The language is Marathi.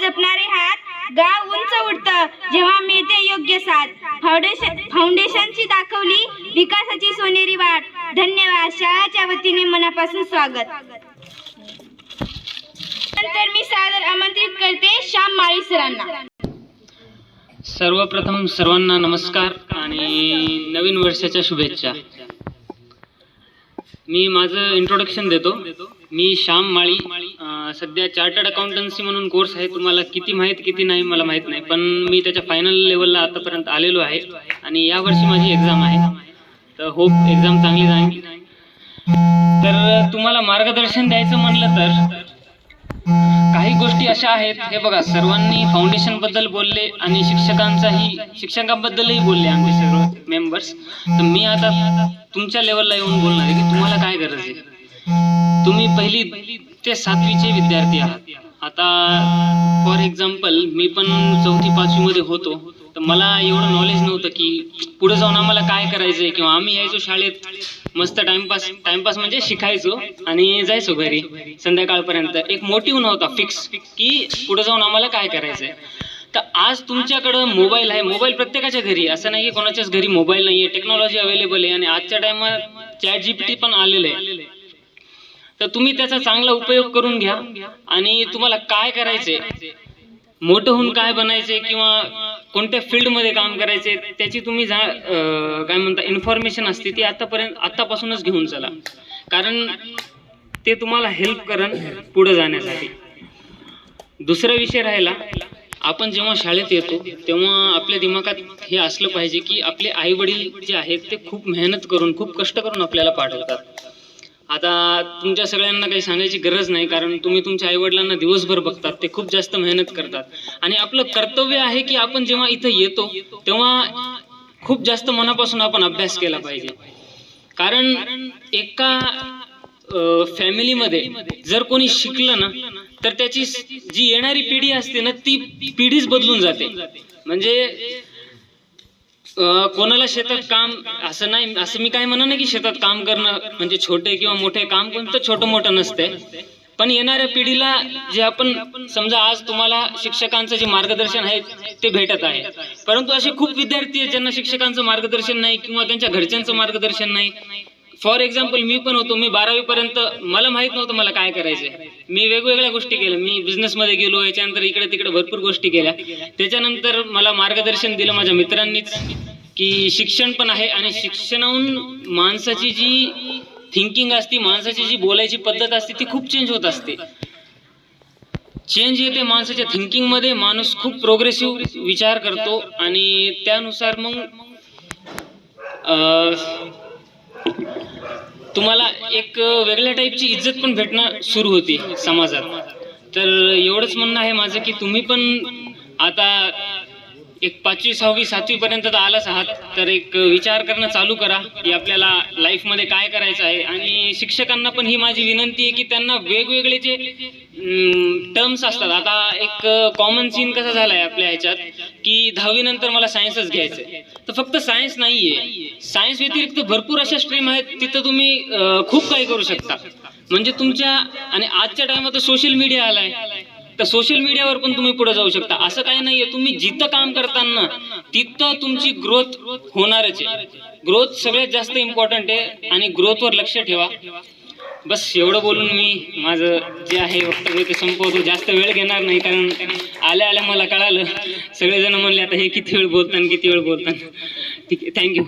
जपणारे हात, गाव उंच उडतं जेव्हा मिळते योग्य साथ. फाउंडेशनची दाखवली विकासाची सोनेरी वाट. धन्यवाद. शाळेच्या वतीने मनापासून स्वागत. नंतर मी सादर आमंत्रित करते श्याम माळी सरांना. सर्वप्रथम सर्वांना नमस्कार आणि नवीन वर्षाच्या शुभेच्छा. मी माझं इंट्रोडक्शन देतो. मी श्याम माळी. सध्या चार्टर्ड अकाउंटन्सी म्हणून कोर्स आहे. तुम्हाला किती माहीत किती नाही मला माहीत नाही, पण मी त्याच्या फायनल लेवलला आतापर्यंत आलेलो आहे आणि यावर्षी माझी एक्झाम आहे. तर होप एक्झाम चांगली जाईल. तर तुम्हाला मार्गदर्शन द्यायचं म्हणलं तर काही गोष्टी अशा आहेत. हे बघा, सर्वांनी फाउंडेशनबद्दल बोलले आणि शिक्षकांबद्दलही बोलले आमचे सर्व मेंबर्स. तर मी आता तुमच्या लेवलला येऊन बोलणार आहे की तुम्हाला काय गरज आहे. तुम्ही 1ली ते 7वीचे विद्यार्थी आहात. आता फॉर एक्झाम्पल मी पण 4थी 5वी मध्ये होतो, तर मला एवढं नॉलेज नव्हतं की पुढे जाऊन आम्हाला काय करायचं आहे. किंवा आम्ही यायचो शाळेत मस्त टाइमपास म्हणजे शिकायचो आणि जायचो घरी संध्याकाळपर्यंत. एक मोटिव्ह नव्हता फिक्स की पुढे जाऊन आम्हाला काय करायचं आहे. तर आज तुमच्याकडं मोबाईल आहे. मोबाईल प्रत्येकाच्या घरी, असं नाही की कोणाच्याच घरी मोबाईल नाही आहे. टेक्नॉलॉजी अवेलेबल आहे आणि आजच्या टायमात ChatGPT पण आलेलं आहे. तर तुम्ही त्याचा चांगला उपयोग करून घ्या आणि तुम्हाला काय करायचंय, मोठं होऊन काय बनायचंय किंवा कोणत्या फील्डमध्ये काम करायचे त्याची तुम्ही काय म्हणता इन्फॉर्मेशन असते ती आत्तापासूनच घेऊन चला, कारण ते तुम्हाला हेल्प करेल पुढे जाण्यासाठी. दुसरा विषय राहिला, आपण जेव्हा शाळेत येतो तेव्हा आपल्या दिमागात हे असलं पाहिजे की आपले आई वडील जे आहेत ते खूप मेहनत करून खूप कष्ट करून आपल्याला पाठवतात. आता तुमच्या सगळ्यांना काही सांगायची गरज नाही, कारण तुम्ही तुमच्या आईवडिलांना दिवसभर बघतात. ते खूप जास्त मेहनत करतात आणि आपलं कर्तव्य आहे की आपण जेव्हा इथं येतो तेव्हा खूप जास्त मनापासून आपण अभ्यास केला पाहिजे. कारण एका फॅमिलीमध्ये जर कोणी शिकलं ना तर त्याची जी येणारी पिढी असते ना ती पिढीच बदलून जाते. म्हणजे कोणाला शेतात काम असं नाही, असं मी काय म्हणा नाही की शेतात काम करणं म्हणजे छोटे किंवा मोठे काम कोणतं छोटं मोठं नसते, पण येणाऱ्या पिढीला जे आपण समजा आज तुम्हाला शिक्षकांचं जे मार्गदर्शन आहे ते भेटत आहे, परंतु असे खूप विद्यार्थी आहेत ज्यांना शिक्षकांचं मार्गदर्शन नाही किंवा त्यांच्या घरच्यांचं मार्गदर्शन नाही. फॉर एक्झाम्पल मी पण होतो. मी 12वी पर्यंत मला माहित नव्हतं मला काय करायचंय. मी वेगवेगळ्या गोष्टी केल्या. मी बिझनेसमध्ये गेलो, याच्यानंतर इकडे तिकडे भरपूर गोष्टी केल्या. त्याच्यानंतर मला मार्गदर्शन दिलं माझ्या मित्रांनीच की शिक्षण पण आहे आणि शिक्षणाहून माणसाची जी थिंकिंग असते, माणसाची जी बोलायची पद्धत असते ती खूप चेंज होत असते. चेंज येते माणसाच्या थिंकिंगमध्ये. माणूस खूप प्रोग्रेसिव्ह विचार करतो आणि त्यानुसार मग तुम्हाला एक वेगळ्या टाईपची इज्जत पण भेटणं सुरू होती समाजात. तर एवढंच म्हणणं आहे माझं की तुम्ही पण आता एक 5वी 6वी 7वी पर्यंत तर आलाच आहात, तर एक विचार करणं चालू करा की आपल्याला लाईफमध्ये काय करायचं आहे. आणि शिक्षकांना पण ही माझी विनंती आहे की त्यांना वेगवेगळे जे टर्म्स असतात. आता एक कॉमन सीन कसा झाला आहे आपल्या ह्याच्यात की 10वी नंतर मला सायन्सच घ्यायचं आहे, तर फक्त सायन्स नाही आहे. सायन्स व्यतिरिक्त भरपूर अशा स्ट्रीम आहेत, तिथं तुम्ही खूप काही करू शकता. म्हणजे तुमच्या आणि आजच्या टायमात सोशल मीडिया आलाय, तर सोशल मीडियावर पण तुम्ही पुढे जाऊ शकता. असं काही नाहीये, तुम्ही जिथं काम करताना तिथं तुमची ग्रोथ होणारच आहे. ग्रोथ सगळ्यात जास्त इम्पॉर्टंट आहे आणि ग्रोथवर लक्ष ठेवा. बस एवढं बोलून मी माझं जे आहे वक्तव्य ते संपवतो. जास्त वेळ घेणार नाही, कारण आल्या मला कळालं सगळेजण म्हणले आता हे किती वेळ बोलतात. ठीक आहे, थँक्यू.